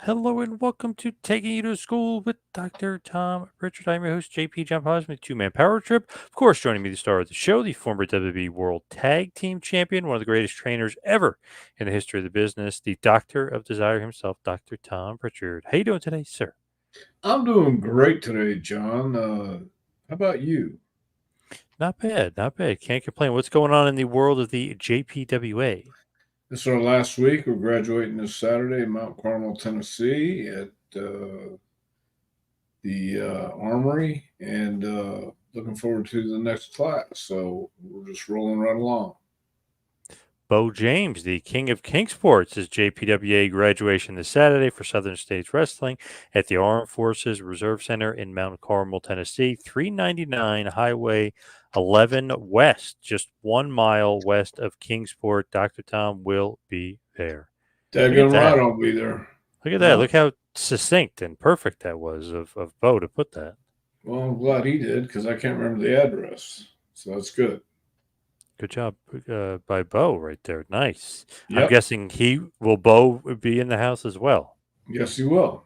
Hello and welcome to Taking You to School with Dr. Tom Prichard. I'm your host, JP John Posman, two-man power trip. Of course, joining me the star of the show, the former WWE World Tag Team Champion, one of the greatest trainers ever in the history of the business, the Doctor of Desire himself, Dr. Tom Prichard. How you doing today, sir? I'm doing great today, John. How about you? Not bad, not bad. Can't complain. What's going on in the world of the JPWA? This is our last week. We're graduating this Saturday in Mount Carmel, Tennessee, at the Armory, and looking forward to the next class. So we're just rolling right along. Bo James, the king of Kingsports, is JPWA graduation this Saturday for Southern States Wrestling at the Armed Forces Reserve Center in Mount Carmel, Tennessee, 399 Highway 11 West, just 1 mile west of Kingsport. Dr. Tom will be there. Look at Daggone right, that. I'll be there. Look at that. Yep. Look how succinct and perfect that was of Bo to put that. Well, I'm glad he did because I can't remember the address. So that's good. Good job by Bo right there. Nice. I'm Yep. guessing Bo be in the house as well? Yes, he will.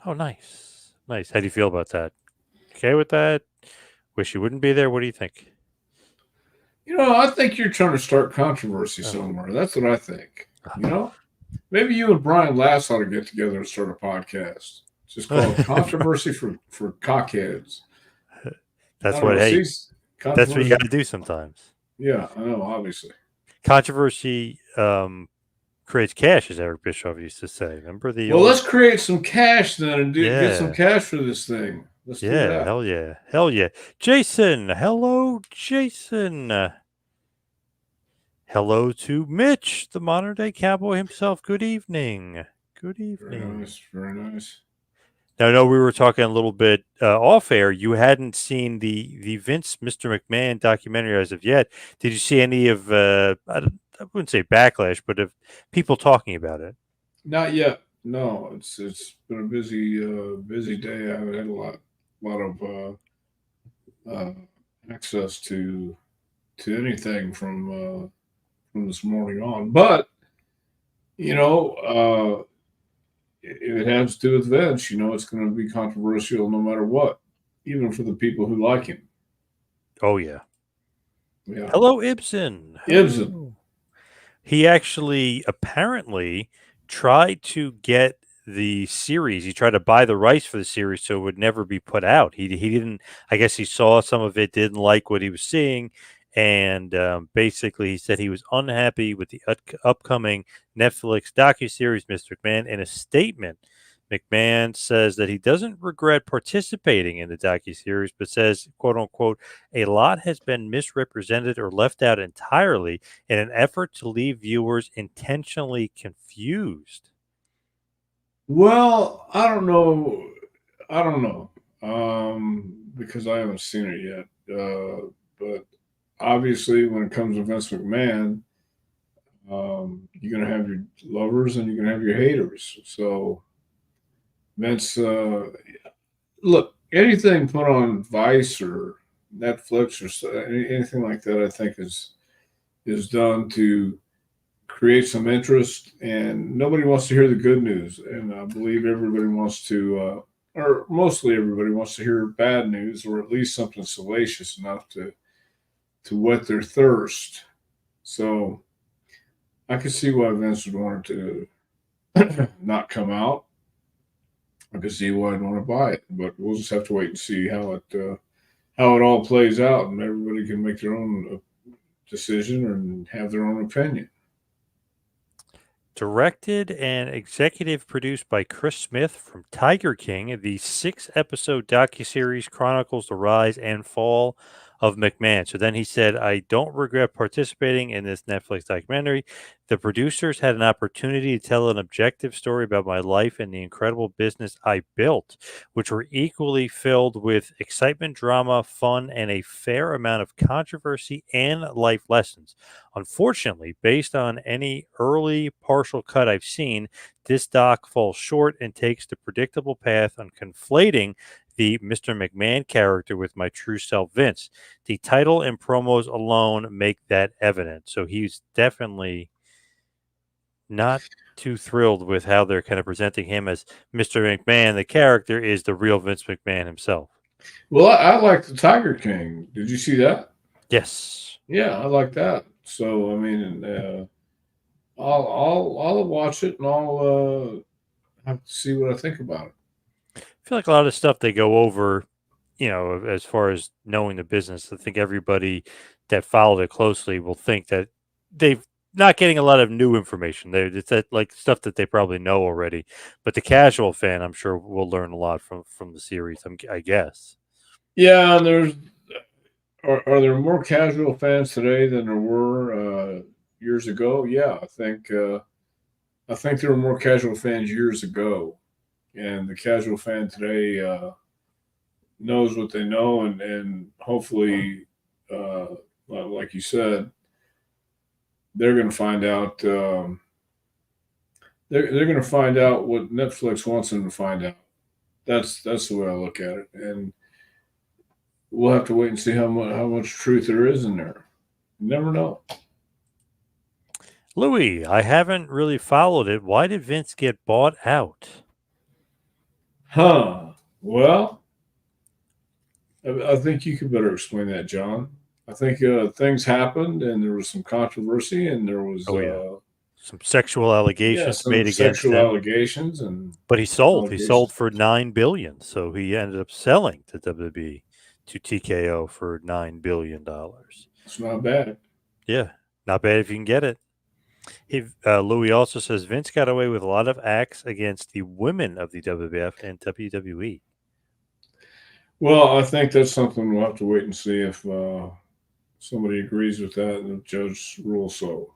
Oh, nice. Nice. How do you feel about that? Okay with that? Wish you wouldn't be there? What do you think? I think you're trying to start controversy Oh. somewhere. That's what I think. Maybe you and Brian Lass ought to get together and start a podcast. Just call it Controversy for Cockheads. I That's don't what, know. hey, See, that's what you got controversy. to do sometimes. Yeah, I know, obviously. Controversy creates cash, as Eric Bischoff used to say. Remember the Well, old, let's create some cash then and get some yeah, cash for this thing. Let's do yeah, that. hell yeah, hell yeah. Jason, hello, Jason. Hello to Mitch, the modern day cowboy himself. Good evening. Good Very evening. nice. Very nice. Now, I know we were talking a little bit off air. You hadn't seen the Vince Mr. McMahon documentary as of yet. Did you see any of I wouldn't say backlash, but of people talking about it? Not yet. No, it's been a busy day. I haven't had lot of uh, access to anything from this morning on. But you know, if it has to do with Vince, it's going to be controversial no matter what, even for the people who like him. Oh yeah. Yeah, Hello, Ibsen. Ibsen. Hello. He actually apparently tried to get the series. He tried to buy the rights for the series so it would never be put out. He didn't. I guess he saw some of it, didn't like what he was seeing, and basically he said he was unhappy with the upcoming Netflix docuseries Mr. McMahon. In a statement, McMahon says that he doesn't regret participating in the docuseries, but says, "quote unquote," a lot has been misrepresented or left out entirely in an effort to leave viewers intentionally confused. Well, I don't know. I don't know because I haven't seen it yet. But obviously, when it comes to Vince McMahon, you're going to have your lovers and you're going to have your haters. So Vince, look, anything put on Vice or Netflix or anything like that, I think is done to create some interest, and nobody wants to hear the good news. And I believe everybody wants to, or mostly everybody wants to hear bad news, or at least something salacious enough to whet their thirst. So I could see why Vince would want it to not come out. I could see why I'd want to buy it, but we'll just have to wait and see how it all plays out, and everybody can make their own decision and have their own opinion. Directed and executive produced by Chris Smith from Tiger King, the 6-episode docuseries chronicles the rise and fall of McMahon. So then he said, I don't regret participating in this Netflix documentary. The producers had an opportunity to tell an objective story about my life and the incredible business I built, which were equally filled with excitement, drama, fun, and a fair amount of controversy and life lessons. Unfortunately, based on any early partial cut I've seen, this doc falls short and takes the predictable path on conflating the Mr. McMahon character with my true self, Vince. The title and promos alone make that evident. So he's definitely not too thrilled with how they're kind of presenting him as Mr. McMahon. The character is the real Vince McMahon himself. Well, I like the Tiger King. Did you see that? Yes. Yeah, I like that. So I mean, I'll watch it and I'll have to see what I think about it. I feel like a lot of stuff they go over, as far as knowing the business. I think everybody that followed it closely will think that they've not getting a lot of new information. It's that like stuff that they probably know already. But the casual fan, I'm sure, will learn a lot from the series. I guess. Yeah, and are there more casual fans today than there were years ago? Yeah, I think there were more casual fans years ago, and the casual fan today knows what they know, and hopefully, uh, like you said, they're going to find out. They're going to find out what Netflix wants them to find out. That's the way I look at it, and we'll have to wait and see how much truth there is in there. You never know. Louis, I haven't really followed it. Why did Vince get bought out? Huh. Well, I think you could better explain that, John. I think things happened, and there was some controversy, and there was Oh yeah, some sexual yeah, allegations some made against sexual him. allegations and But he sold. He sold allegations. for 9 billion. So he ended up selling to WWE to TKO for $9 billion. It's not bad. Yeah, not bad if you can get it. Louis also says Vince got away with a lot of acts against the women of the WWF and WWE. Well, I think that's something we'll have to wait and see if somebody agrees with that and the judge rules so.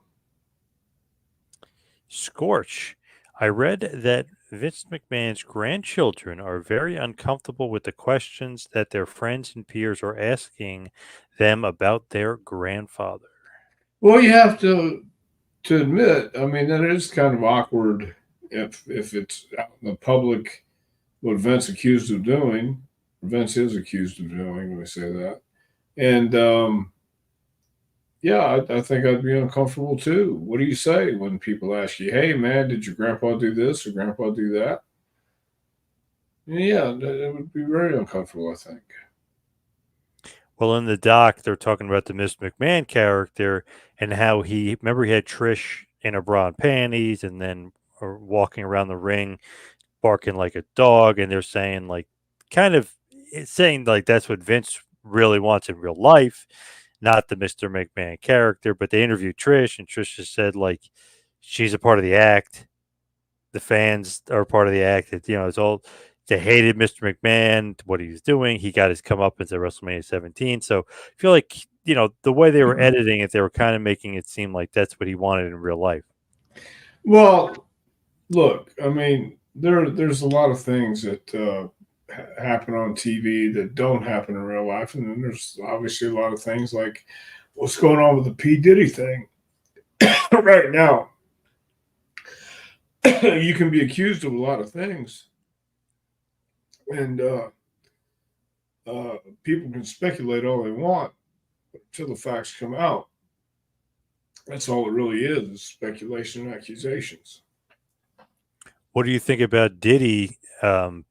Scorch. I read that Vince McMahon's grandchildren are very uncomfortable with the questions that their friends and peers are asking them about their grandfather. Well, you have to admit, I mean, that is kind of awkward if it's out in the public what Vince accused of doing. Vince is accused of doing. Let me say that. And yeah, I think I'd be uncomfortable too. What do you say when people ask you, "Hey, man, did your grandpa do this or grandpa do that?" Yeah, it would be very uncomfortable. I think. Well, in the doc, they're talking about the Miss McMahon character and how he had Trish in her bra and panties and then walking around the ring barking like a dog. And they're saying, like, kind of saying, like, that's what Vince really wants in real life, not the Mr. McMahon character. But they interviewed Trish, and Trish just said, like, she's a part of the act. The fans are part of the act. It's all they hated Mr. McMahon, what he was doing. He got his comeuppance at WrestleMania 17. So I feel like, the way they were editing it, they were kind of making it seem like that's what he wanted in real life. Well, look, I mean, there's a lot of things that happen on TV that don't happen in real life, and then there's obviously a lot of things like what's going on with the P Diddy thing right now. You can be accused of a lot of things, and people can speculate all they want until the facts come out. That's all it really is speculation and accusations. What do you think about Diddy? I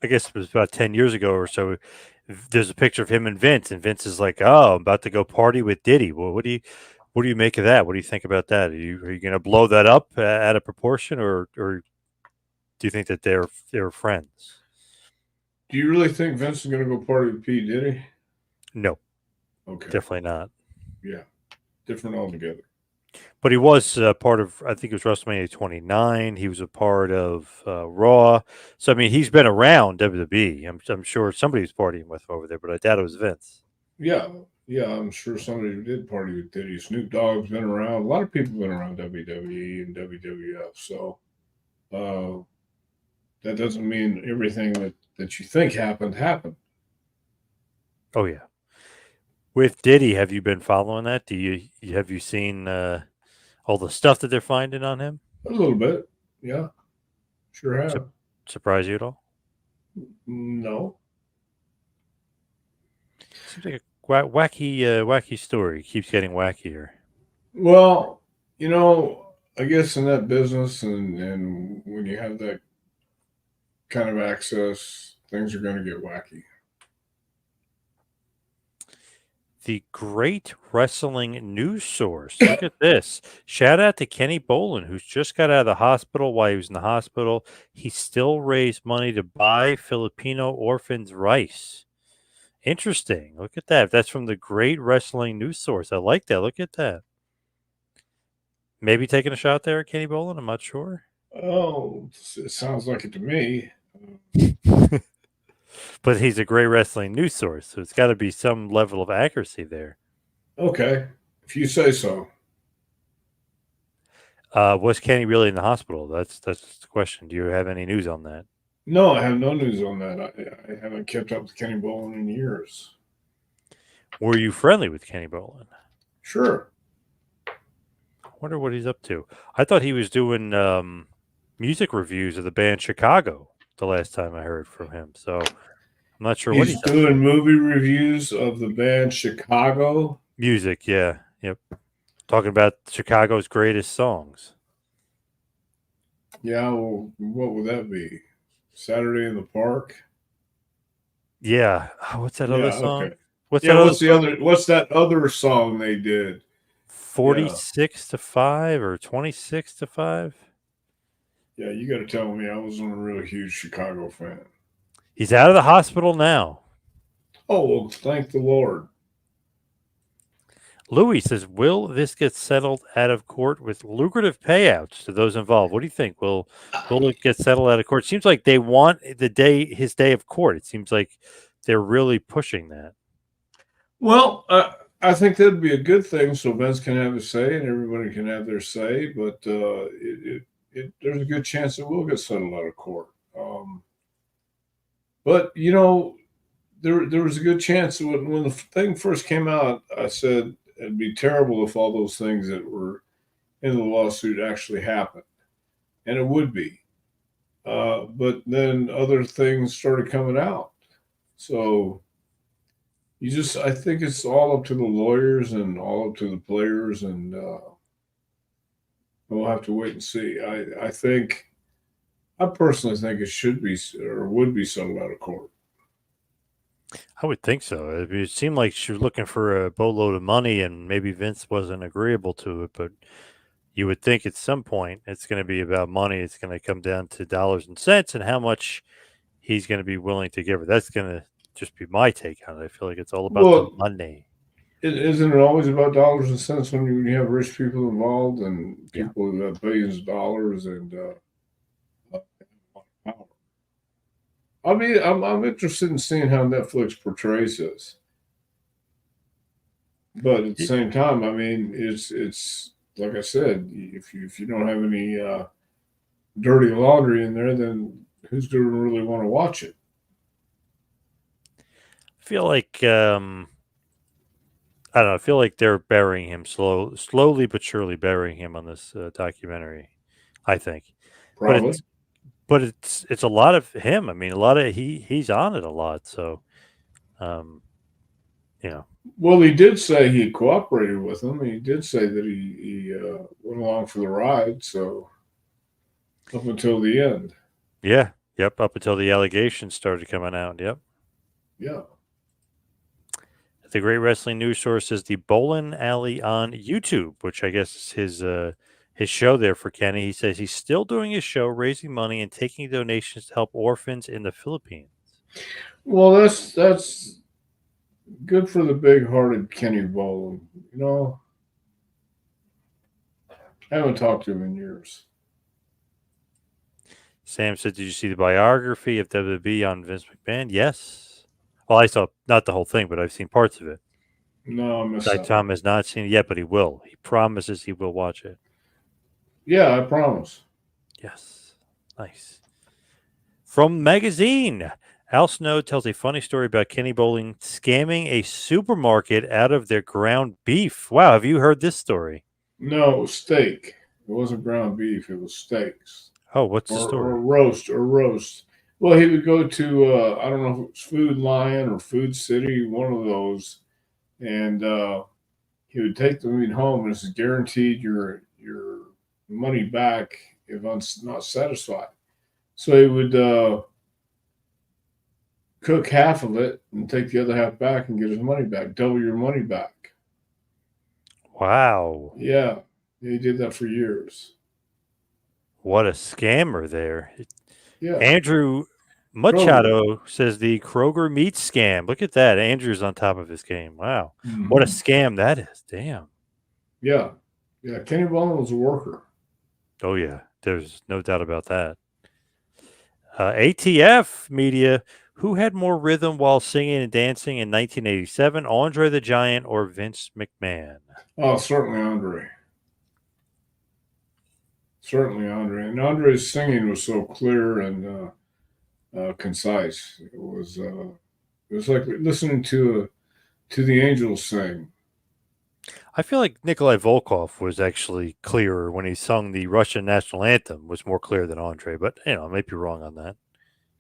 guess it was about 10 years ago or so. There's a picture of him and Vince is like, "Oh, I'm about to go party with Diddy." Well, what do you make of that? What do you think about that? Are you going to blow that up out of proportion, or do you think that they're friends? Do you really think Vince is going to go party with P Diddy? No, Okay, definitely not. yeah, different altogether. But he was part of, I think it was WrestleMania 29. He was a part of Raw. So I mean, he's been around WWE. I'm sure somebody was partying with him over there, but I doubt it was Vince. Yeah, yeah, I'm sure somebody did party with Diddy. Snoop Dogg's been around. A lot of people have been around WWE and WWF. So uh, that doesn't mean everything that you think happened. Oh yeah. With Diddy, have you been following that? Have you seen all the stuff that they're finding on him? A little bit. Yeah, sure Su- have. Surprise you at all? No. Seems like a wacky story. Keeps getting wackier. Well, you know, I guess in that business, and when you have that kind of access, things are going to get wacky. The Great Wrestling News Source. Look at this. Shout out to Kenny Bolin, who's just got out of the hospital. While he was in the hospital, he still raised money to buy Filipino orphans rice. Interesting. Look at that. That's from the Great Wrestling News Source. I like that. Look at that. Maybe taking a shot there at Kenny Bolin. I'm not sure. Oh, it sounds like it to me. But he's a Great Wrestling News Source, so it's got to be some level of accuracy there. Okay, if you say so. Was Kenny really in the hospital? That's the question. Do you have any news on that? No, I have no news on that. I haven't kept up with Kenny Bolin in years. Were you friendly with Kenny Bolin? Sure. Wonder what he's up to. I thought he was doing music reviews of the band Chicago the last time I heard from him. So I'm not sure what He's he's up doing to. movie reviews of the band Chicago. Music, yeah. Yep. Talking about Chicago's greatest songs. Yeah, well, what would that be? Saturday in the Park? Yeah. What's that other Yeah, song? okay. What's Yeah, that other what's the song? other what's that other song they did? Yeah. 46 to 5 or 26 to 5? Yeah, you gotta tell me I wasn't a really huge Chicago fan. He's out of the hospital now. Oh well, thank the Lord. Louis says, will this get settled out of court with lucrative payouts to those involved? What do you think? Will it get settled out of court? It seems like they want his day of court. It seems like they're really pushing that. Well, I think that'd be a good thing, so Vince can have his say and everybody can have their say. But there's a good chance it will get settled out of court. But you know, there was a good chance when the thing first came out. I said it'd be terrible if all those things that were in the lawsuit actually happened, and it would be. But then other things started coming out, so I think it's all up to the lawyers and all up to the players, and we'll have to wait and see. I personally think it should be or would be settled out of court. I would think so. It seemed like she was looking for a boatload of money, and maybe Vince wasn't agreeable to it. But you would think at some point it's going to be about money. It's going to come down to dollars and cents and how much he's going to be willing to give her. That's going to just be my take on it. I feel like it's all about the Well, money. isn't it always about dollars and cents when you have rich people involved and Yeah. people who have billions of dollars and power? I mean, I'm interested in seeing how Netflix portrays this, but at the same time, I mean, it's like I said, if you don't have any dirty laundry in there, then who's going to really want to watch it? I feel like I don't know. I feel like they're burying him slowly but surely burying him on this documentary. I think, but Probably. it's a lot of him. I mean, a lot of he's on it a lot. So, um, you know, Well, he did say he cooperated with them. He did say that he went along for the ride. So up until the end, yeah, yep. Up until the allegations started coming out. Yep. yeah. The Great Wrestling News Source is the Bowlin Alley on YouTube, which I guess is his show there for Kenny. He says he's still doing his show, raising money and taking donations to help orphans in the Philippines. Well, that's good for the big-hearted Kenny Bolin. You know, I haven't talked to him in years. Sam said, "Did you see the biography of WWE on Vince McMahon?" Yes. Well, I saw not the whole thing, but I've seen parts of it. No, I missed that one. Tom has not seen it yet, but he will. He promises he will watch it. Yeah, I promise. Yes. Nice. From Magazine, Al Snow tells a funny story about Kenny Bowling scamming a supermarket out of their ground beef. Wow, have you heard this story? No, it was steak. It wasn't ground beef. It was steaks Oh, what's the or story? roast. Well, he would go to I don't know if it was Food Lion or Food City, one of those, and he would take the meat home, and it's guaranteed your money back if I'm not satisfied. So he would cook half of it and take the other half back and get his money back, double your money back. Wow. Yeah, he did that for years. What a scammer there. Yeah, Andrew Kroger. Machado says the Kroger meat scam. Look at that. Andrew's on top of his game. Wow. What a Hmm. scam that is. Damn. Yeah, yeah. Kenny Ballin was a worker. Oh, yeah. There's no doubt about that. ATF media. Who had more rhythm while singing and dancing in 1987? Andre the Giant or Vince McMahon? Oh, certainly Andre. Certainly Andre. And Andre's singing was so clear and concise. It was like listening to the angels sing. I feel like Nikolai Volkov was actually clearer when he sung the Russian national anthem, was more clear than Andre, but I may be wrong on that.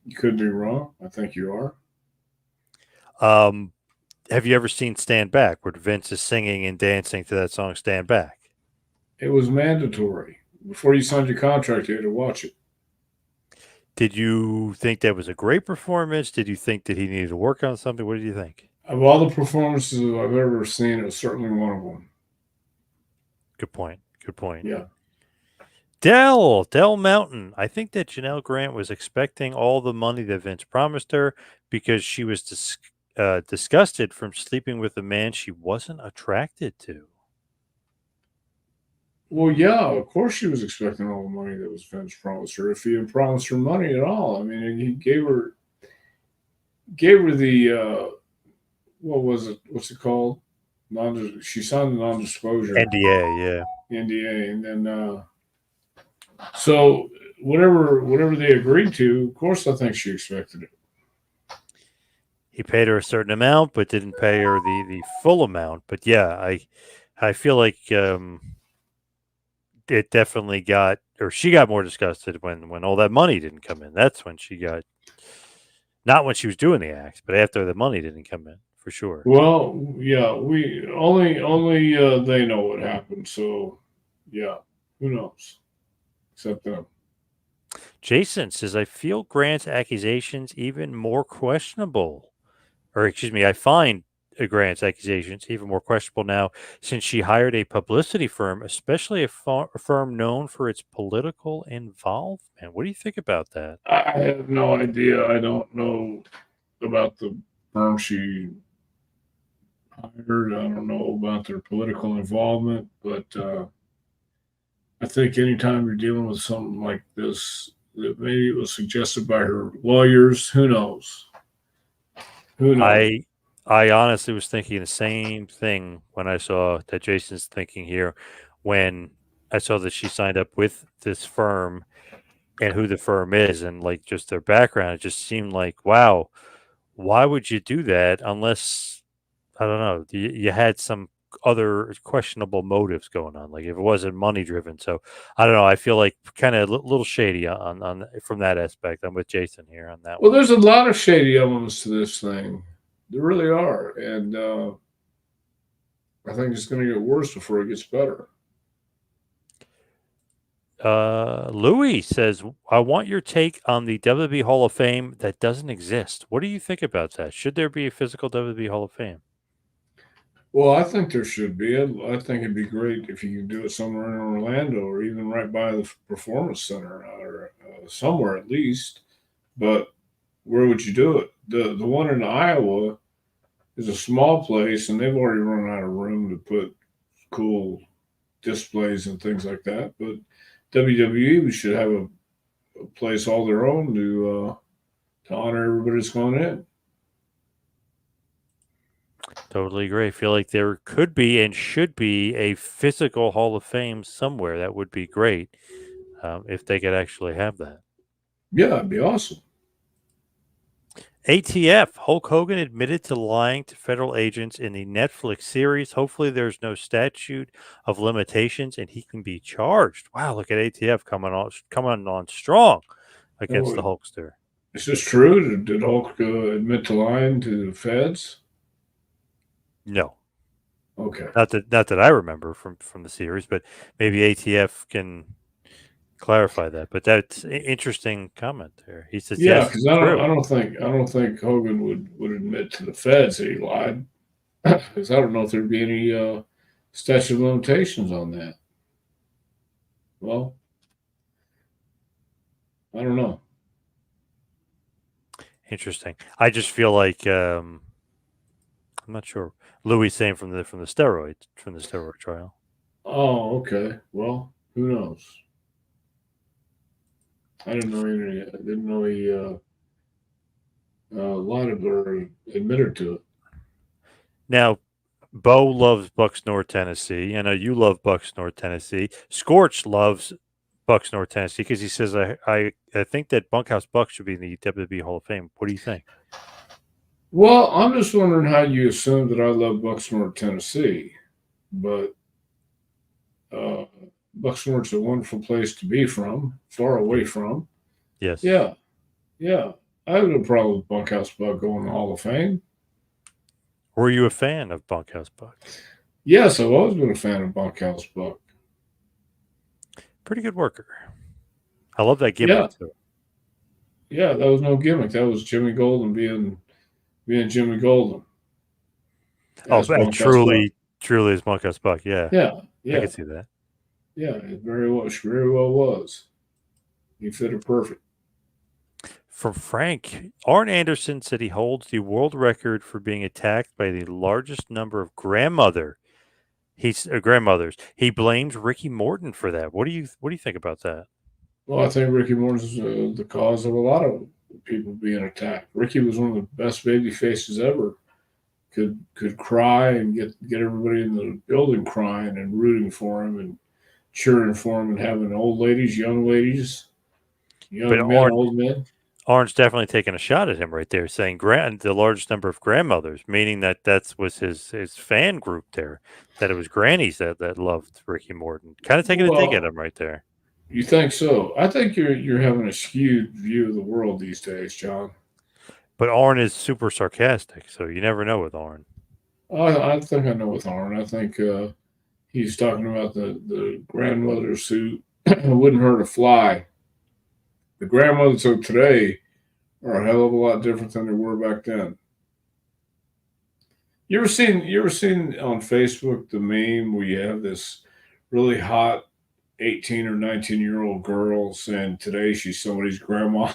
You could be wrong. I think you are. Um, have you ever seen Stand Back, where Vince is singing and dancing to that song Stand Back? It was mandatory. Before you signed your contract, you had to watch it. Did you think that was a great performance? Did you think that he needed to work on something? What did you think? Of all the performances I've ever seen, it was certainly one of them. Good point. Good point. Yeah. Dell Mountain. I think that Janelle Grant was expecting all the money that Vince promised her because she was disgusted from sleeping with a man she wasn't attracted to. Well, yeah, of course she was expecting all the money that was Vince promised her. If he had promised her money at all, I mean, he gave her the what was it? What's it called? She signed the non-disclosure NDA, yeah. NDA, and then so whatever they agreed to, of course, I think she expected it. He paid her a certain amount, but didn't pay her the full amount. But yeah, I feel like it definitely got, or she got more disgusted when all that money didn't come in. That's when she got, not when she was doing the acts, but after the money didn't come in, for sure. Well, yeah, we only they know what happened. So, yeah, who knows? Except them. Jason says, I feel Grant's accusations even more questionable. Or, excuse me, I find Grant's accusations even more questionable now since she hired a publicity firm, especially a firm known for its political involvement. What do you think about that? I have no idea. I don't know about the firm she hired. I don't know about their political involvement, but I think anytime you're dealing with something like this, that maybe it was suggested by her lawyers. Who knows? Who knows? I I honestly was thinking the same thing when I saw that Jason's thinking here when I saw that she signed up with this firm and who the firm is and like just their background. It just seemed like, wow, why would you do that unless I don't know, you had some other questionable motives going on, like if it wasn't money driven. So I don't know. I feel like kind of a little shady on from that aspect. I'm with Jason here on that Well, one. there's a lot of shady elements to this thing. There really are, and I think it's going to get worse before it gets better. Louis says, I want your take on the WWE Hall of Fame that doesn't exist. What do you think about that? Should there be a physical WWE Hall of Fame? Well, I think there should be. I think it'd be great if you could do it somewhere in Orlando or even right by the Performance Center or somewhere at least. But where would you do it? The one in Iowa is a small place, and they've already run out of room to put cool displays and things like that. But WWE should have a place all their own to honor everybody that's going in. Totally agree. I feel like there could be and should be a physical Hall of Fame somewhere. That would be great if they could actually have that. Yeah, it'd be awesome. ATF, Hulk Hogan admitted to lying to federal agents in the Netflix series. Hopefully, there's no statute of limitations and he can be charged. Wow, look at ATF coming on strong against the Oh, Hulkster. is this true? Did Hulk admit to lying to the feds? No, Okay. not that I remember from the series, but maybe ATF can clarify that. But that's interesting comment there. He says, Yeah, yes, because it's true. I don't think Hogan would admit to the feds that he lied, because I don't know if there'd be any statute of limitations on that. Well, I don't know. Interesting. I just feel like I'm not sure. Louis saying from the steroid trial. Oh, okay. Well, who knows? I didn't know he lied or admitted to it. Now, Bo loves Bucks North Tennessee. I know you love Bucks North Tennessee. Scorch loves Bucks North Tennessee because he says I think that Bunkhouse Bucks should be in the WWE Hall of Fame. What do you think? Well, I'm just wondering how you assume that I love Bucksmore, Tennessee, but uh, Bucksmore's a wonderful place to be from, far away Yeah. from. Yes. Yeah, yeah. I have no problem with Bunkhouse Buck going to the Hall of Fame. Were you a fan of Bunkhouse Buck? Yes, I've always been a fan of Bunkhouse Buck. Pretty good worker. I love that Yeah, gimmick too. yeah. That was no gimmick. That was Jimmy Golden being Jimmy Golden Oh, as but Bunkhouse Buck. truly is Bunkhouse Buck. Yeah, Yeah, I yeah, can see that. yeah. It very well was. He fitted perfect. From Frank, Arn Anderson said he holds the world record for being attacked by the largest number of grandmothers. He blames Ricky Morton for that. What do you think about that? Well, I think Ricky Morton's the cause of a lot of people being attacked. Ricky was one of the best baby faces ever. Could cry and get everybody in the building crying and rooting for him and cheering for him and having old ladies, But young men, old men. Arn's definitely taking a shot at him right there, saying the largest number of grandmothers, meaning that was his fan group there, that it was grannies that loved Ricky Morton. Kind of taking a dig at Well, him right there. you think so? I think you're having a skewed view of the world these days, John. But Arn is super sarcastic, so you never know with Arn. I think I know with Arn. I think he's talking about the grandmothers who wouldn't hurt a fly. The grandmothers of today are a hell of a lot different than they were back then. You ever seen on Facebook the meme where you have this really hot 18 or 19-year-old girl saying today she's somebody's grandma?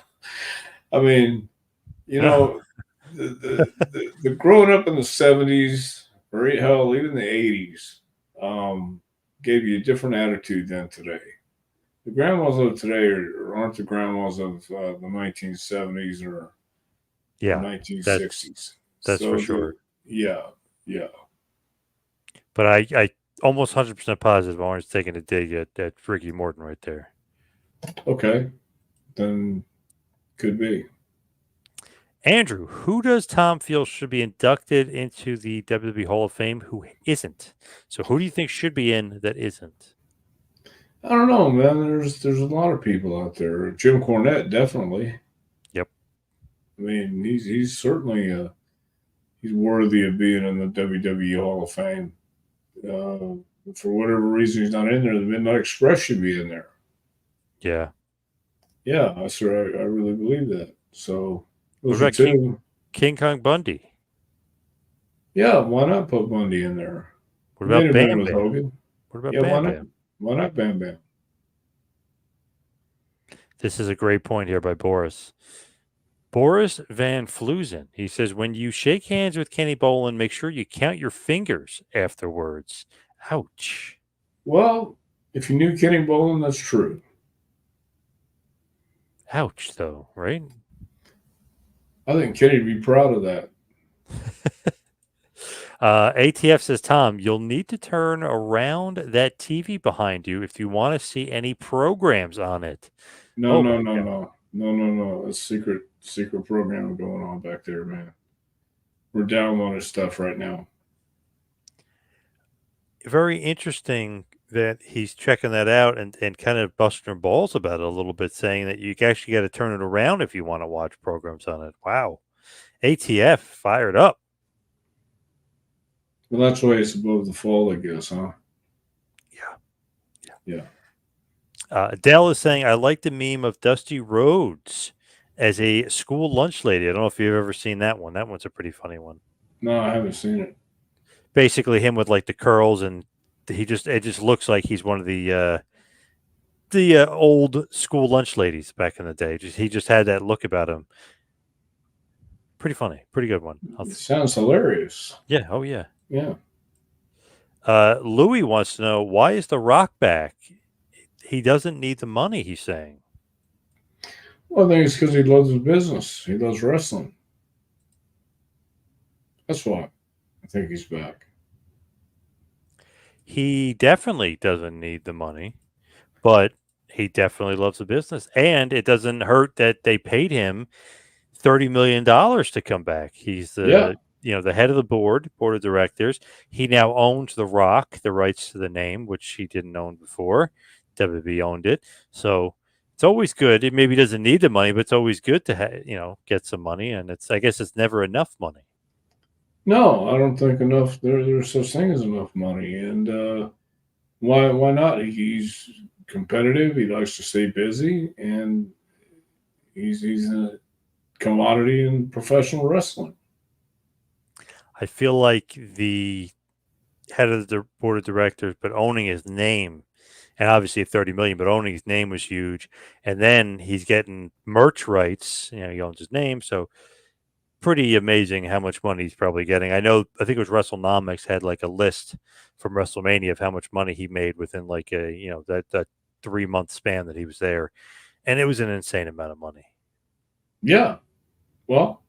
I mean, you know, the growing up in the 70s or hell, even the 80s, gave you a different attitude than today. The grandmas of today aren't the grandmas of the 1970s or Yeah, that's 1960s. that's for So sure. yeah, yeah. But I almost 100% positive Arn's taking a dig at Ricky Morton right there. Okay, then could be. Andrew, who does Tom feel should be inducted into the WWE Hall of Fame? Who isn't? So who do you think should be in that isn't? I don't know, man. There's a lot of people out there. Jim Cornette, definitely. Yep. I mean, he's certainly he's worthy of being in the WWE Hall of Fame. Uh, for whatever reason, he's not in there. The Midnight Express should be in there. Yeah. Yeah, I really believe that. So What those are about two. King Kong Bundy? Yeah, why not put Bundy in there? What He made about a man Bam with Bam? Hogan. What about Yeah, why Bam not? Bam? Why not Bam Bam? This is a great point here by Boris. Boris Van Fluzen. He says, when you shake hands with Kenny Bolin, make sure you count your fingers afterwards. Ouch. Well, if you knew Kenny Bolin, that's true. Ouch, though, right? I think Kenny'd be proud of that. ATF says, Tom, you'll need to turn around that TV behind you if you want to see any programs on it. No, Oh, no, my no, God. no, no, no, no. It's secret program going on back there, man. We're downloading stuff right now. Very interesting that he's checking that out and kind of busting her balls about it a little bit, saying that you actually got to turn it around if you want to watch programs on it. Wow. ATF fired up. Well, that's why it's above the fold, I guess, huh? Yeah. Yeah. Dell is saying, I like the meme of Dusty Rhodes as a school lunch lady. I don't know if you've ever seen that one. That one's a pretty funny one. No, I haven't seen it. Basically, him with like the curls, and it just looks like he's one of the old school lunch ladies back in the day. He just had that look about him. Pretty funny, pretty good one. It sounds hilarious. Yeah, oh yeah. Yeah. Louis wants to know, why is The Rock back? He doesn't need the money, he's saying. Well, I think it's because he loves the business. He loves wrestling. That's why I think he's back. He definitely doesn't need the money, but he definitely loves the business. And it doesn't hurt that they paid him $30 million to come back. He's Yeah. the head of the board of directors. He now owns The Rock, the rights to the name, which he didn't own before. WWE owned it. So it's always good. It maybe doesn't need the money, but it's always good to get some money. And I guess it's never enough money. No, I don't think enough. There's such thing as enough money, and why not? He's competitive. He likes to stay busy, and he's a commodity in professional wrestling. I feel like the head of the board of directors, but owning his name, and obviously 30 million, but owning his name was huge. And then he's getting merch rights. He owns his name, so pretty amazing how much money he's probably getting. I think it was WrestleNomics had like a list from WrestleMania of how much money he made within like that 3 month span that he was there, and it was an insane amount of money. Yeah, well,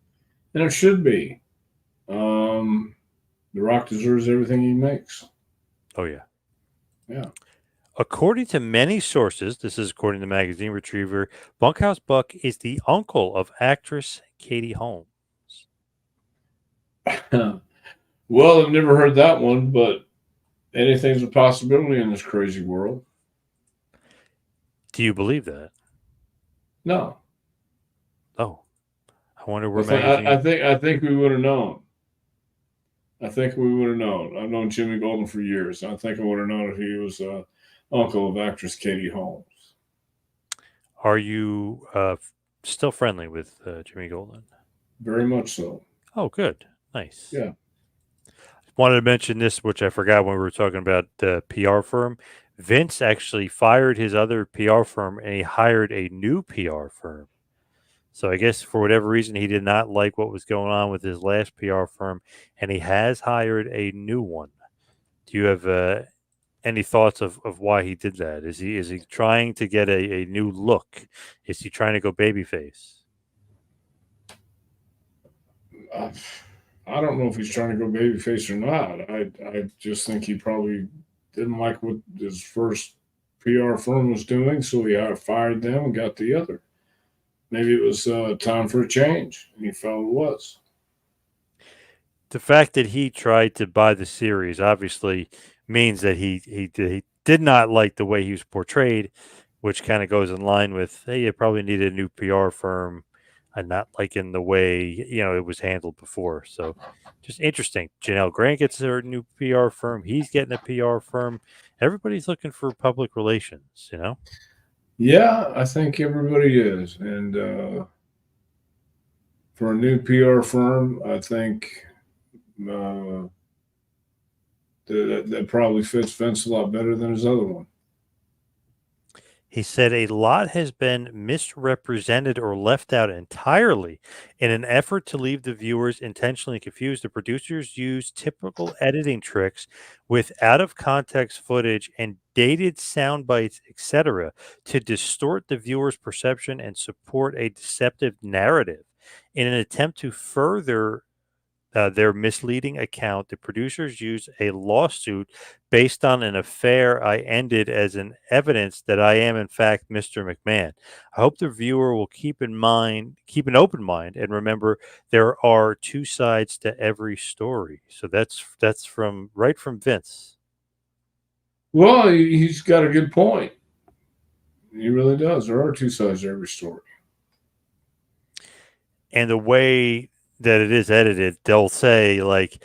and it should be. The Rock deserves everything he makes. Oh yeah. Yeah. According to many sources, this is according to Magazine Retriever, Bunkhouse Buck is the uncle of actress Katie Holmes. Well, I've never heard that one, but anything's a possibility in this crazy world. Do you believe that? No, Oh, I wonder I, where th- I, I magazine. think I think we would have known. I think we would have known. I've known Jimmy Golden for years. I think I would have known if he was uncle of actress Katie Holmes. Are you still friendly with Jimmy Golden? Very much so. Oh, good, nice. Yeah. Wanted to mention this, which I forgot when we were talking about the PR firm. Vince actually fired his other PR firm and he hired a new PR firm. So I guess for whatever reason, he did not like what was going on with his last PR firm, and he has hired a new one. Do you have any thoughts of why he did that? Is he trying to get a new look? Is he trying to go babyface? I don't know if he's trying to go babyface or not. I just think he probably didn't like what his first PR firm was doing, so he fired them and got the other. Maybe it was time for a change, and he felt it was. The fact that he tried to buy the series obviously means that he did not like the way he was portrayed, which kind of goes in line with, hey, you probably need a new PR firm and not liking the way it was handled before. So just interesting. Janelle Grant gets her new PR firm. He's getting a PR firm. Everybody's looking for public relations. Yeah, I think everybody is, and for a new PR firm, I think uh, that probably fits Vince a lot better than his other one. He said a lot has been misrepresented or left out entirely. In an effort to leave the viewers intentionally confused, the producers used typical editing tricks with out of context footage and dated sound bites, etc., to distort the viewer's perception and support a deceptive narrative. In an attempt to further their misleading account, the producers used a lawsuit based on an affair I ended as an evidence that I am in fact Mr. McMahon. I hope the viewer will keep an open mind, and remember there are two sides to every story. So that's from Vince. Well, he's got a good point. He really does. There are two sides to every story. And the way that it is edited, they'll say like,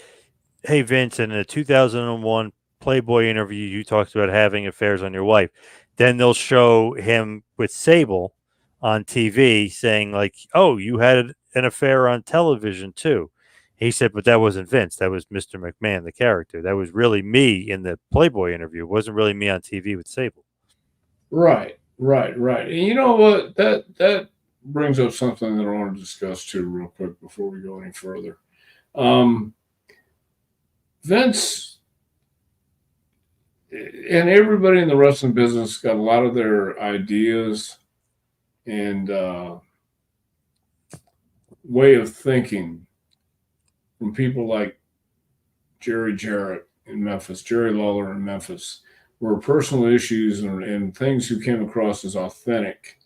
"Hey Vince, in a 2001 Playboy interview, you talked about having affairs on your wife." then they'll show him with Sable on TV saying like, "Oh, you had an affair on television too." He said, "But that wasn't Vince. That was Mr. McMahon, the character. That was really me in the Playboy interview. It wasn't really me on TV with Sable." Right, right, right. And you know what? That brings up something that I want to discuss too, real quick, before we go any further. Um, Vince and everybody in the wrestling business got a lot of their ideas and way of thinking from people like Jerry Jarrett in Memphis, Jerry Lawler in Memphis, where personal issues and things who came across as authentic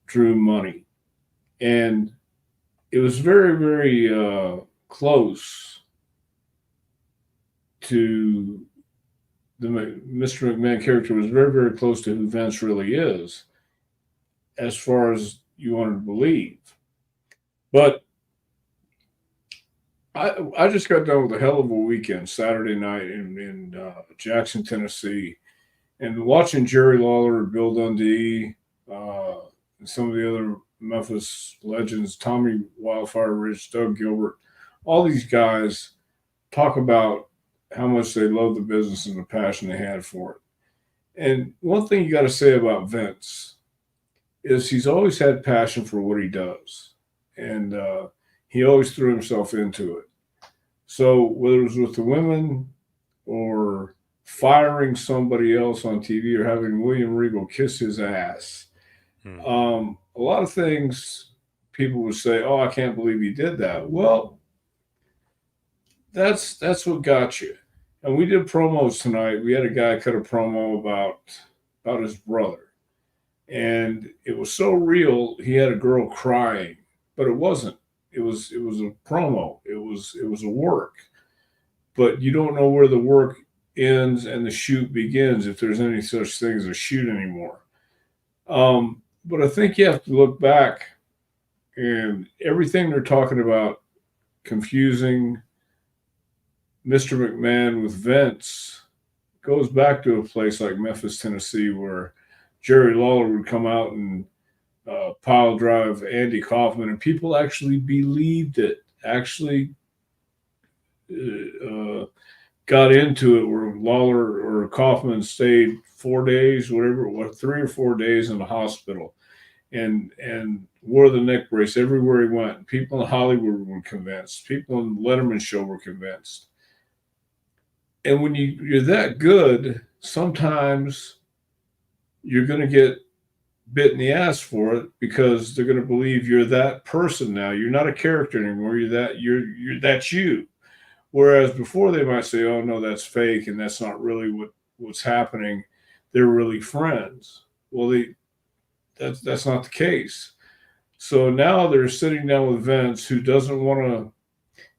drew money. And it was very, very close to the Mr. McMahon character was very, very close to who Vince really is, as far as you wanted to believe. But I just got done with a hell of a weekend Saturday night in Jackson, Tennessee, and watching Jerry Lawler, Bill Dundee, and some of the other Memphis legends, Tommy Wildfire Ridge, Doug Gilbert, all these guys talk about how much they love the business and the passion they had for it. And one thing you got to say about Vince is he's always had passion for what he does, and he always threw himself into it. So whether it was with the women or firing somebody else on TV or having William Regal kiss his ass, Hmm. A lot of things people would say, "Oh, I can't believe he did that." Well, that's what got you. And we did promos tonight. We had a guy cut a promo about his brother, and it was so real. He had a girl crying, but it wasn't. It was a promo. It was a work, but you don't know where the work ends and the shoot begins if there's any such thing as a shoot anymore. But I think you have to look back and everything they're talking about confusing Mr. McMahon with Vince goes back to a place like Memphis, Tennessee, where Jerry Lawler would come out and pile drive Andy Kaufman, and people actually believed it. Actually, got into it where Lawler or Kaufman stayed 4 days, whatever it was, 3 or 4 days in the hospital, and wore the neck brace everywhere he went. People in Hollywood were convinced. People in the Letterman show were convinced. And when you're that good, sometimes you're going to get bit in the ass for it because they're going to believe you're that person now. You're not a character anymore. You're that's you. Whereas before they might say, "Oh no, that's fake and that's not really what's happening." They're really friends. Well, that's not the case. So now they're sitting down with Vince, who doesn't want to.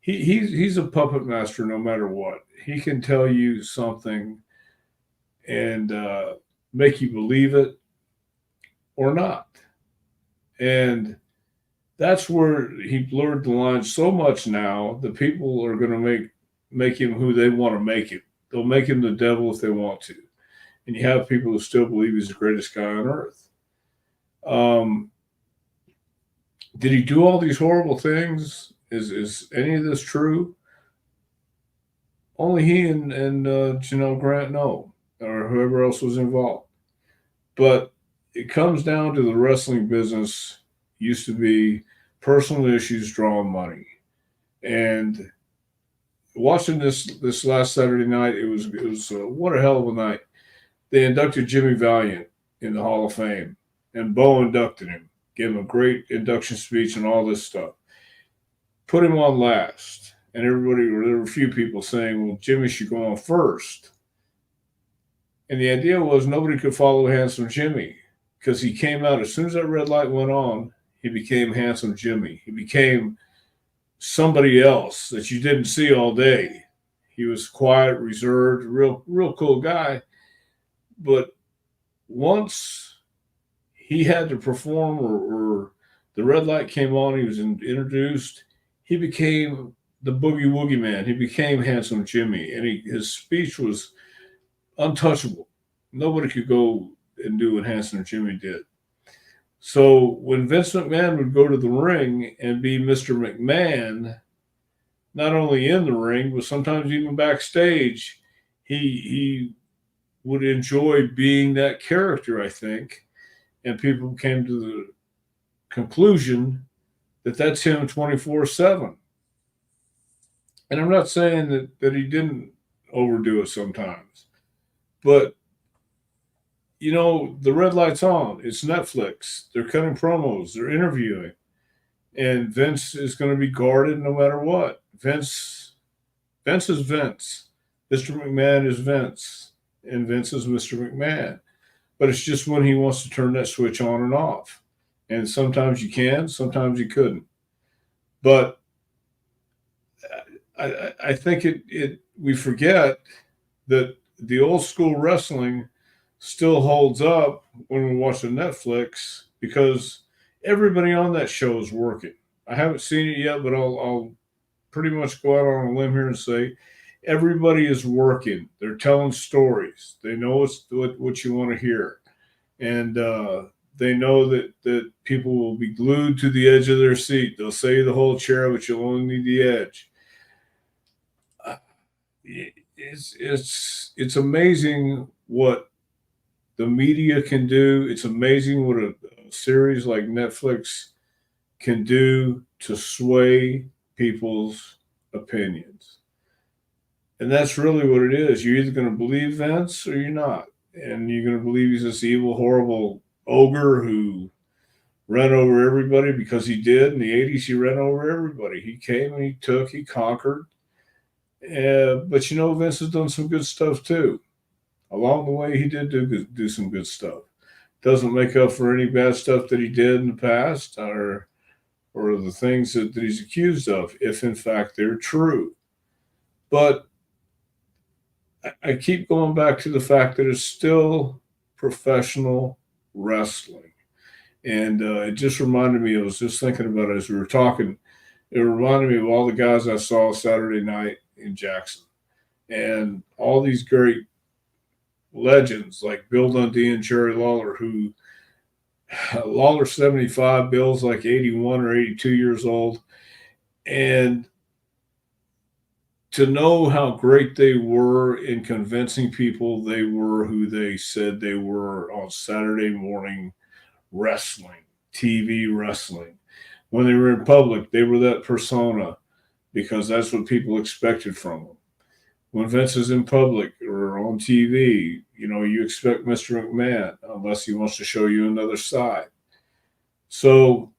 He's a puppet master no matter what. He can tell you something and make you believe it or not. And that's where he blurred the line so much now that people are going to make him who they want to make him. They'll make him the devil if they want to. And you have people who still believe he's the greatest guy on earth. Um, did he do all these horrible things? Is any of this true? Only he and Janelle Grant know, or whoever else was involved. But it comes down to the wrestling business used to be personal issues drawing money. And watching this last Saturday night, it was what a hell of a night. They inducted Jimmy Valiant in the Hall of Fame, and Bo inducted him, gave him a great induction speech and all this stuff. Put him on last, and there were a few people saying, "Well, Jimmy should go on first." And the idea was nobody could follow Handsome Jimmy because he came out as soon as that red light went on. He became Handsome Jimmy. He became somebody else that you didn't see all day. He was quiet, reserved, real cool guy. But once he had to perform or the red light came on, he was introduced, he became the Boogie Woogie Man. He became Handsome Jimmy, and his speech was untouchable. Nobody could go and do what Hanson or Jimmy did. So when Vince McMahon would go to the ring and be Mr. McMahon, not only in the ring but sometimes even backstage, he would enjoy being that character, I think, and people came to the conclusion that that's him 24/7. And I'm not saying that he didn't overdo it sometimes, but the red light's on. It's Netflix. They're cutting promos. They're interviewing, and Vince is going to be guarded no matter what. Vince is Vince. Mr. McMahon is Vince, and Vince is Mr. McMahon. But it's just when he wants to turn that switch on and off, and sometimes you can, sometimes you couldn't. But I think we forget that the old school wrestling still holds up when we watch the Netflix because everybody on that show is working. I haven't seen it yet, but I'll pretty much go out on a limb here and say everybody is working. They're telling stories. They know what you want to hear, and they know that people will be glued to the edge of their seat. They'll say the whole chair, but you'll only need the edge. It's amazing what the media can do. It's amazing what a series like Netflix can do to sway people's opinions. And that's really what it is. You're either going to believe Vince or you're not. And you're going to believe he's this evil, horrible ogre who ran over everybody because he did. In the 80s, he ran over everybody. He came and he took, he conquered. But Vince has done some good stuff too. Along the way, he did do some good stuff. Doesn't make up for any bad stuff that he did in the past or the things that he's accused of, if in fact they're true. But I keep going back to the fact that it's still professional wrestling. And it just reminded me, I was just thinking about it as we were talking, it reminded me of all the guys I saw Saturday night in Jackson. And all these great legends like Bill Dundee and Jerry Lawler, who Lawler's 75, Bill's like 81 or 82 years old. And to know how great they were in convincing people they were who they said they were on Saturday morning wrestling, TV wrestling. When they were in public, they were that persona because that's what people expected from them. When Vince is in public or on TV, you expect Mr. McMahon unless he wants to show you another side. So,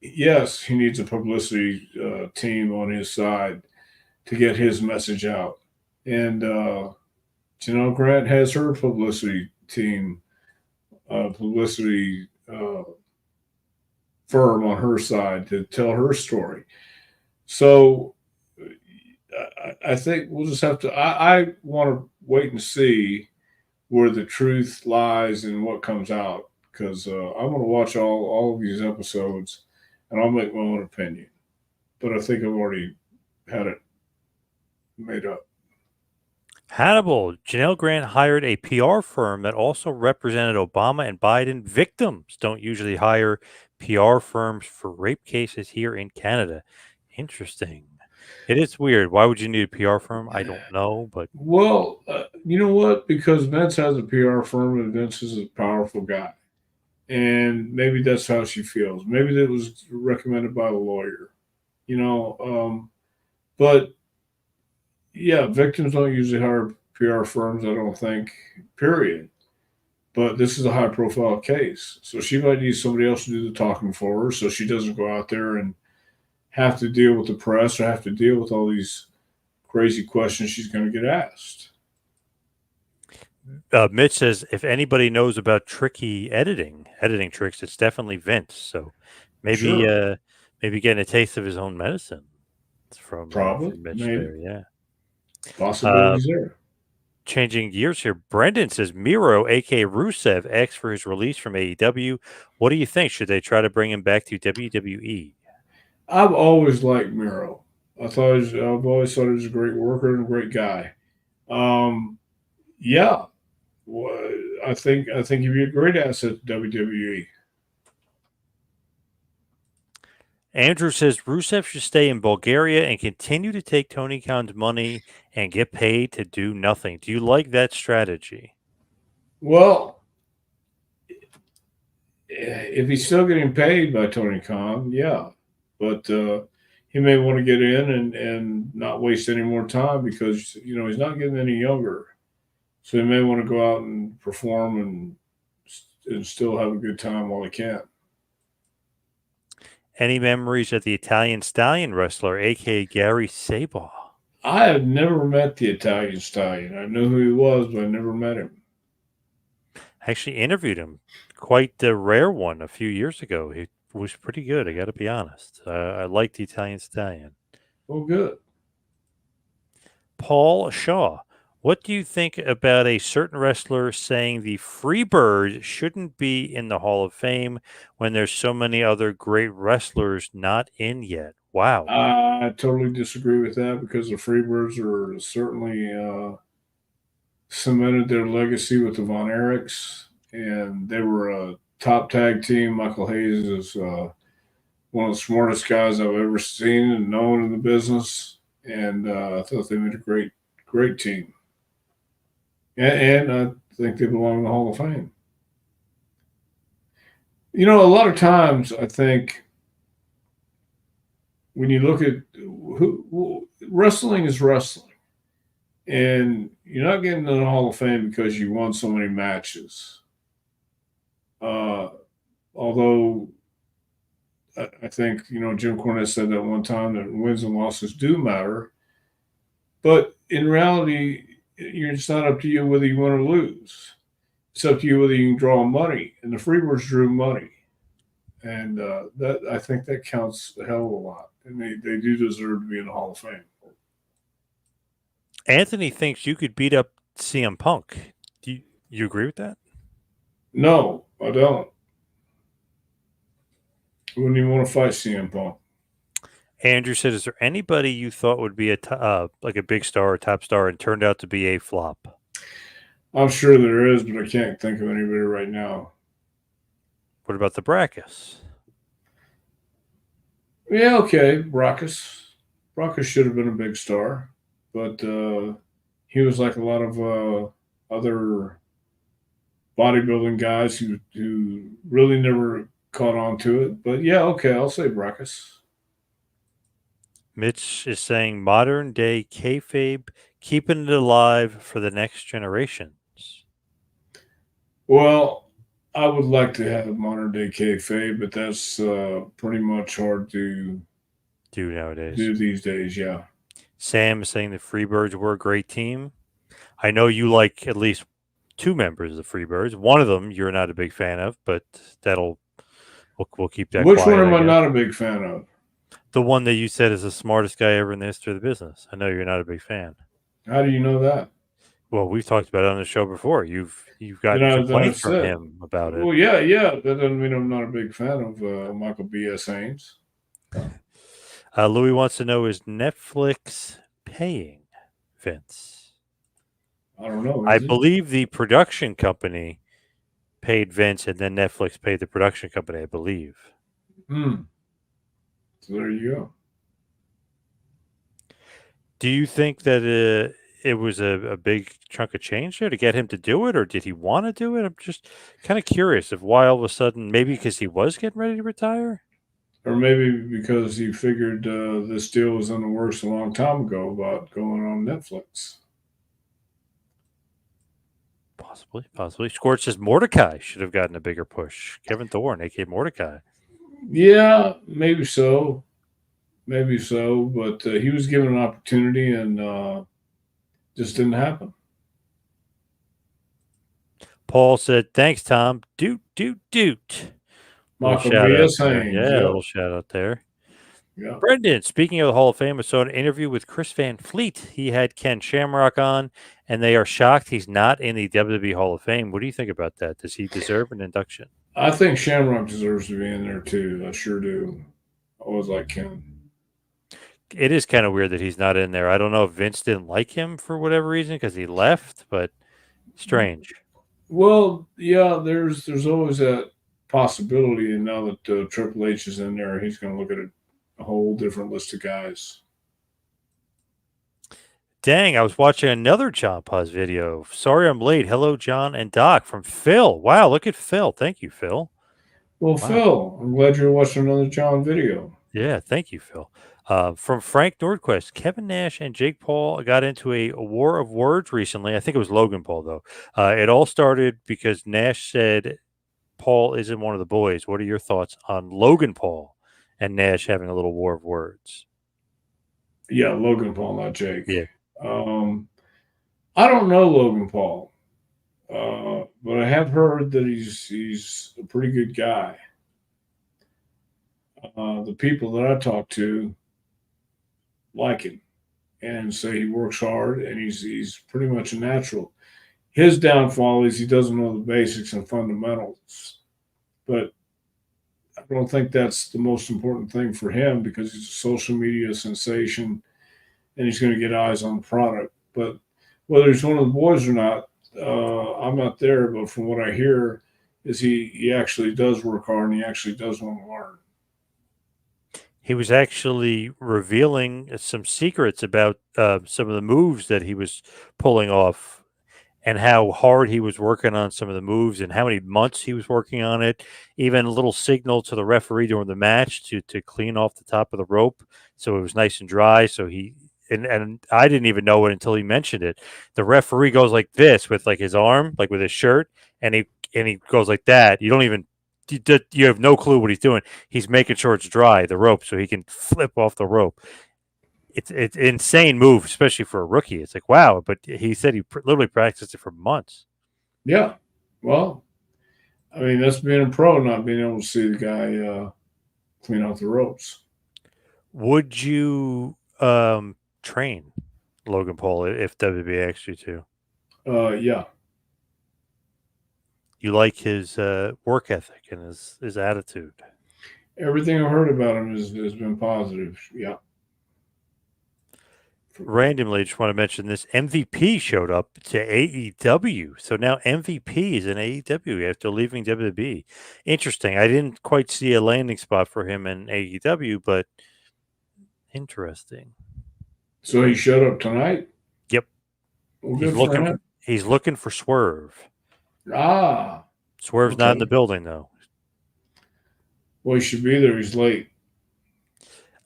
yes, he needs a publicity team on his side to get his message out. And Janelle Grant has her publicity team, publicity firm on her side to tell her story. So I think we'll just have to. I want to wait and see where the truth lies and what comes out because I'm going to watch all of these episodes and I'll make my own opinion. But I think I've already had it made up. Hannibal, Janelle Grant hired a PR firm that also represented Obama and Biden. Victims don't usually hire PR firms for rape cases here in Canada. Interesting. It is weird. Why would you need a PR firm? I don't know, but Well, you know what? Because Vince has a PR firm and Vince is a powerful guy. And maybe that's how she feels. Maybe that was recommended by the lawyer, but yeah, victims don't usually hire PR firms, I don't think, period. But this is a high profile case. So she might need somebody else to do the talking for her so she doesn't go out there and have to deal with the press or have to deal with all these crazy questions she's going to get asked. Mitch says if anybody knows about tricky editing tricks, it's definitely Vince. So maybe Sure. maybe getting a taste of his own medicine from Probably, Mitch maybe. there. Yeah. Possibilities there. Changing gears here, Brendan says Miro, aka Rusev, asked for his release from AEW. What do you think? Should they try to bring him back to WWE? I've always liked Miro. I've always thought he was a great worker and a great guy. Yeah, I think he'd be a great asset to WWE. Andrew says Rusev should stay in Bulgaria and continue to take Tony Khan's money and get paid to do nothing. Do you like that strategy? Well, if he's still getting paid by Tony Khan, yeah, but he may want to get in and not waste any more time because he's not getting any younger, so he may want to go out and perform and still have a good time while he can. Any memories of the Italian Stallion wrestler, aka Gary Sabaw? I have never met the Italian Stallion. I know who he was, but I never met him. I actually interviewed him, quite the rare one, a few years ago. He was pretty good, I got to be honest. I liked the Italian Stallion. Oh, good. Paul Shaw, what do you think about a certain wrestler saying the Freebird shouldn't be in the Hall of Fame when there's so many other great wrestlers not in yet? Wow. I totally disagree with that because the Freebirds are certainly cemented their legacy with the Von Erichs, and they were a top tag team. Michael Hayes is one of the smartest guys I've ever seen and known in the business, and I thought they made a great team. And I think they belong in the Hall of Fame. A lot of times I think when you look at wrestling is wrestling, and you're not getting in the Hall of Fame because you won so many matches. Although I think Jim Cornette said that one time that wins and losses do matter, but in reality, it's not up to you whether you win or lose. It's up to you whether you can draw money, and the Freebirds drew money, and that I think that counts a hell of a lot, and they do deserve to be in the Hall of Fame. Anthony thinks you could beat up CM Punk. Do you agree with that? No, I don't. I wouldn't even want to fight CM Punk. Andrew said, "Is there anybody you thought would be like a big star or top star and turned out to be a flop?" I'm sure there is, but I can't think of anybody right now. What about the Brackus? Yeah, okay, Brackus. Brackus should have been a big star, but he was like a lot of other bodybuilding guys who really never caught on to it. But yeah, okay, I'll say Brackus. Mitch is saying modern day kayfabe, keeping it alive for the next generations. Well, I would like to have modern day kayfabe, but that's pretty much hard to Do nowadays. do these days. Yeah. Sam is saying the Freebirds were a great team. I know you like at least two members of the Freebirds. One of them you're not a big fan of, but we'll keep that Which quiet. one am I guess. not a big fan of? The one that you said is the smartest guy ever in the history of the business. I know you're not a big fan. How do you know that? Well, we've talked about it on the show before. You've got complaints from him about it. Well, yeah. That doesn't mean I'm not a big fan of Michael B.S. Haynes. Louis wants to know, is Netflix paying Vince? I don't know. I believe the production company paid Vince, and then Netflix paid the production company, I believe. So there you go. Do you think that it was a big chunk of change there to get him to do it, or did he want to do it? I'm just kind of curious of why all of a sudden, maybe because he was getting ready to retire? Or maybe because he figured this deal was in the works a long time ago about going on Netflix. Possibly. Squirt says Mordecai should have gotten a bigger push. Kevin Thorne, aka Mordecai. Yeah, maybe so. But he was given an opportunity and just didn't happen. Paul said, "Thanks, Tom. Doot. Michael B.S. Yeah, Haynes. a little shout out there. Yeah. Brendan, speaking of the Hall of Fame, I saw an interview with Chris Van Fleet. He had Ken Shamrock on, and they are shocked he's not in the WWE Hall of Fame. What do you think about that? Does he deserve an induction? I think Shamrock deserves to be in there too. I sure do. I always like Ken. It is kind of weird that he's not in there. I don't know if Vince didn't like him for whatever reason because he left, but strange. Well, yeah, there's always that possibility, and now that Triple H is in there, he's going to look at a whole different list of guys. Dang, I was watching another John Paz video. Sorry I'm late. Hello, John and Doc from Phil. Wow, look at Phil. Thank you, Phil. Well, Wow. Phil, I'm glad you're watching another John video. Yeah, thank you, Phil. From Frank Nordquist, Kevin Nash and Jake Paul got into a war of words recently. I think it was Logan Paul, though. It all started because Nash said Paul isn't one of the boys. What are your thoughts on Logan Paul and Nash having a little war of words? Yeah, Logan Paul, not Jake. Yeah. Um, I don't know Logan Paul, but I have heard that he's a pretty good guy. The people that I talk to like him and say he works hard and he's pretty much a natural. His downfall is he doesn't know the basics and fundamentals, but I don't think that's the most important thing for him because he's a social media sensation and he's going to get eyes on the product. But whether he's one of the boys or not, I'm not there. But from what I hear, is he actually does work hard and he actually does want to learn. He was actually revealing some secrets about some of the moves that he was pulling off and how hard he was working on some of the moves and how many months he was working on it. Even a little signal to the referee during the match to clean off the top of the rope so it was nice and dry. So he and I didn't even know it until he mentioned it. The referee goes like this with like his arm, like with his shirt, and he goes like that. You don't even you have no clue what he's doing. He's making sure it's dry, the rope, so he can flip off the rope. It's insane move, especially for a rookie. It's like wow, but he said he literally practiced it for months. Yeah. Well, I mean, that's being a pro, not being able to see the guy clean out the ropes. Would you train Logan Paul if WWE asked you to? Yeah. You like his work ethic and his attitude. Everything I've heard about him has been positive. Yeah. Randomly, just want to mention this: MVP showed up to AEW, so now MVP is in AEW after leaving WWE. Interesting. I didn't quite see a landing spot for him in AEW, but interesting. So he showed up tonight. Yep, Well, he's good for looking. him. He's looking for Swerve. Ah, Swerve's not in the okay. building though. Well, he should be there. He's late.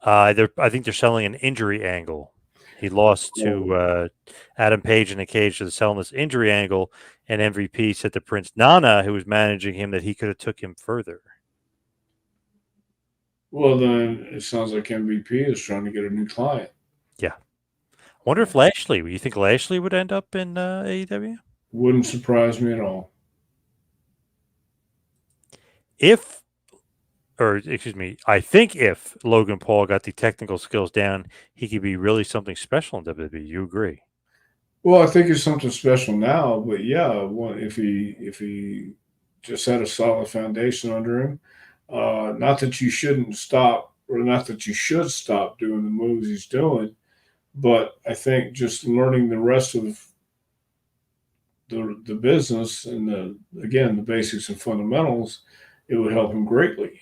I think they're selling an injury angle. He lost Oh, to Adam Page in a cage, so they're selling this injury angle. And MVP said to Prince Nana, who was managing him, that he could have took him further. well, then it sounds like MVP is trying to get a new client. Yeah. Wonder if Lashley. You think Lashley would end up in AEW? Wouldn't surprise me at all. If, or excuse me, I think if Logan Paul got the technical skills down, he could be really something special in WWE. You agree? Well, I think it's something special now, but yeah, if he just had a solid foundation under him, not that you shouldn't stop, or not that you should stop doing the moves he's doing, but I think just learning the rest of the business and the basics and fundamentals, it would help him greatly.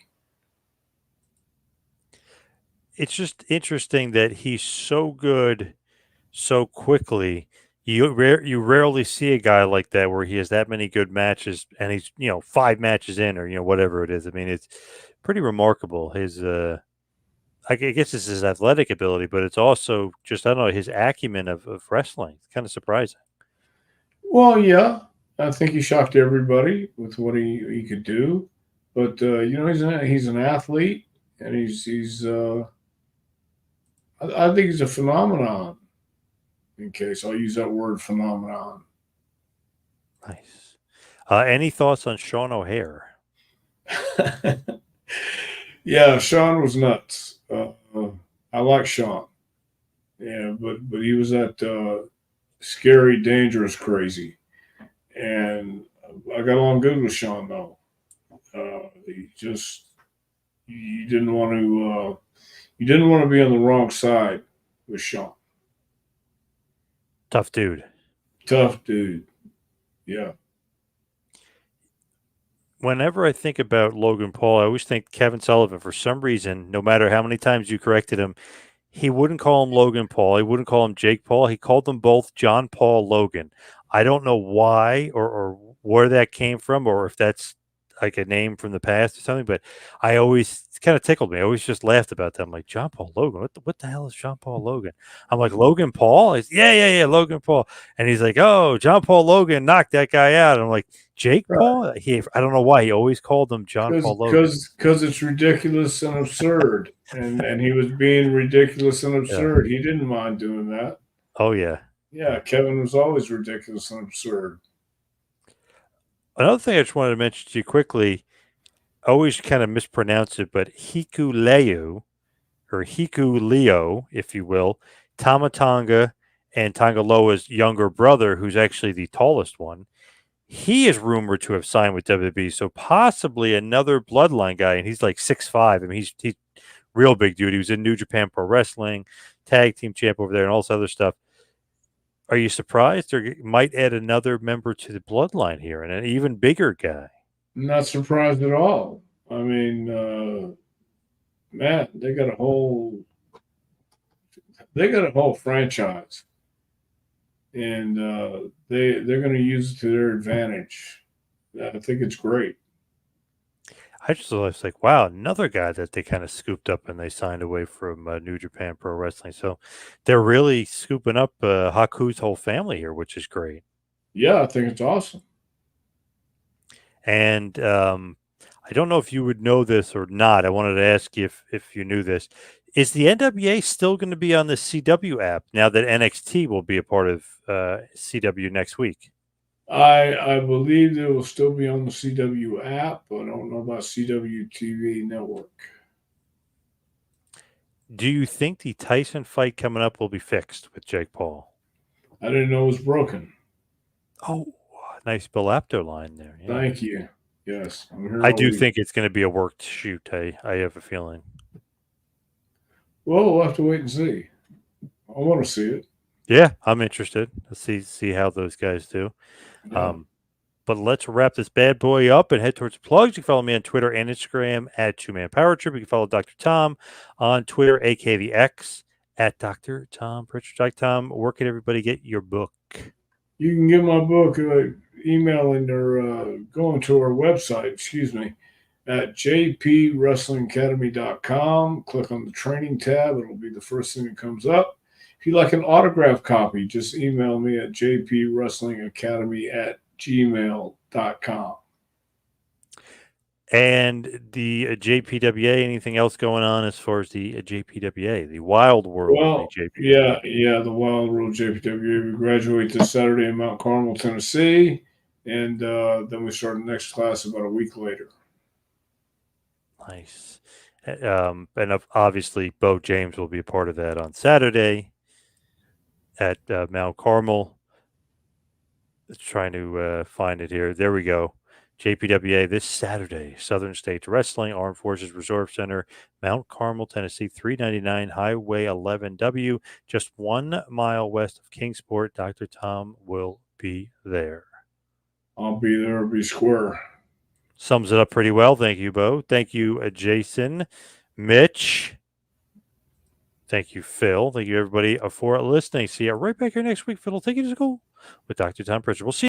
It's just interesting that he's so good so quickly. You rarely see a guy like that where he has that many good matches and he's 5 matches in or whatever it is. I mean it's pretty remarkable. His I guess it's his athletic ability, but it's also just I don't know his acumen of wrestling. It's kind of surprising. Well, yeah, I think he shocked everybody with what he could do, but he's an athlete and I think he's a phenomenon. In case I'll use that word phenomenon. Nice. Any thoughts on Sean O'Hare? Yeah, Sean was nuts. I like Sean. Yeah, but he was that scary, dangerous, crazy, and I got along good with Sean though. He just you didn't want to you didn't want to be on the wrong side with Sean. Tough dude. Tough dude. Yeah. whenever I think about Logan Paul, I always think Kevin Sullivan. For some reason, no matter how many times you corrected him, he wouldn't call him Logan Paul. He wouldn't call him Jake Paul. He called them both John Paul Logan. I don't know why or where that came from, or if that's like a name from the past or something. But I always it's kind of tickled me. I always just laughed about that. I'm like, John Paul Logan. What the hell is John Paul Logan? I'm like, Logan Paul. He's yeah, Logan Paul. And he's like, oh, John Paul Logan knocked that guy out. And I'm like, Jake Right. Paul. I don't know why he always called him John Paul Logan. Because it's ridiculous and absurd, and he was being ridiculous and Yeah. absurd. He didn't mind doing that. Oh yeah. Yeah, Kevin was always ridiculous and absurd. Another thing I just wanted to mention to you quickly, I always kind of mispronounce it, but Hikuleo or Hikuleo, if you will, Tamatonga and Tangaloa's younger brother, who's actually the tallest one, he is rumored to have signed with WWE. So possibly another bloodline guy, and he's like 6'5". I mean, he's real big dude. He was in New Japan Pro Wrestling, tag team champ over there, and all this other stuff. Are you surprised? Or might add another member to the bloodline here, and an even bigger guy. Not surprised at all. I mean, man, they got a whole franchise, and they're going to use it to their advantage. I think it's great. I just was like, wow, another guy that they kind of scooped up and they signed away from New Japan Pro Wrestling. So they're really scooping up Haku's whole family here, which is great. Yeah, I think it's awesome. And I don't know if you would know this or not. I wanted to ask you if you knew this. Is the NWA still going to be on the CW app now that NXT will be a part of CW next week? I believe it will still be on the CW app, but I don't know about CW TV network. Do you think the Tyson fight coming up will be fixed with Jake Paul? I didn't know it was broken. Oh, nice Bill Apter line there. Yeah. Thank you. Yes, I'm here I all do week. think it's going to be a worked shoot. I have a feeling. Well, we'll have to wait and see. I want to see it. Yeah, I'm interested. Let's see how those guys do. Yeah. But let's wrap this bad boy up and head towards plugs. You can follow me on Twitter and Instagram at 2Man Power Trip. You can follow Dr. Tom on Twitter, aka the X, at Dr. Tom Prichard. Dr. Tom, where can everybody get your book? You can get my book emailing or going to our website, at jpwrestlingacademy.com. Click on the training tab. It'll be the first thing that comes up. If you'd like an autograph copy, just email me at jpwrestlingacademy@gmail.com. And the JPWA, anything else going on as far as the JPWA, the Wild World of the Well, JPWA? the Wild World JPWA. We graduate this Saturday in Mount Carmel, Tennessee, and then we start the next class about a week later. Nice. And obviously, Bo James will be a part of that on Saturday at Mount Carmel. Let's trying to find it here. There we go. JPWA this Saturday, Southern States Wrestling, Armed Forces Reserve Center, Mount Carmel, Tennessee, 399 Highway 11W, just 1 mile west of Kingsport. Dr. Tom will be there. I'll be there. I'll be square. Sums it up pretty well. Thank you, Bo. Thank you, Jason, Mitch. Thank you, Phil. Thank you, everybody, for listening. See you right back here next week. Phil will take you to school with Dr. Tom Prichard. We'll see you.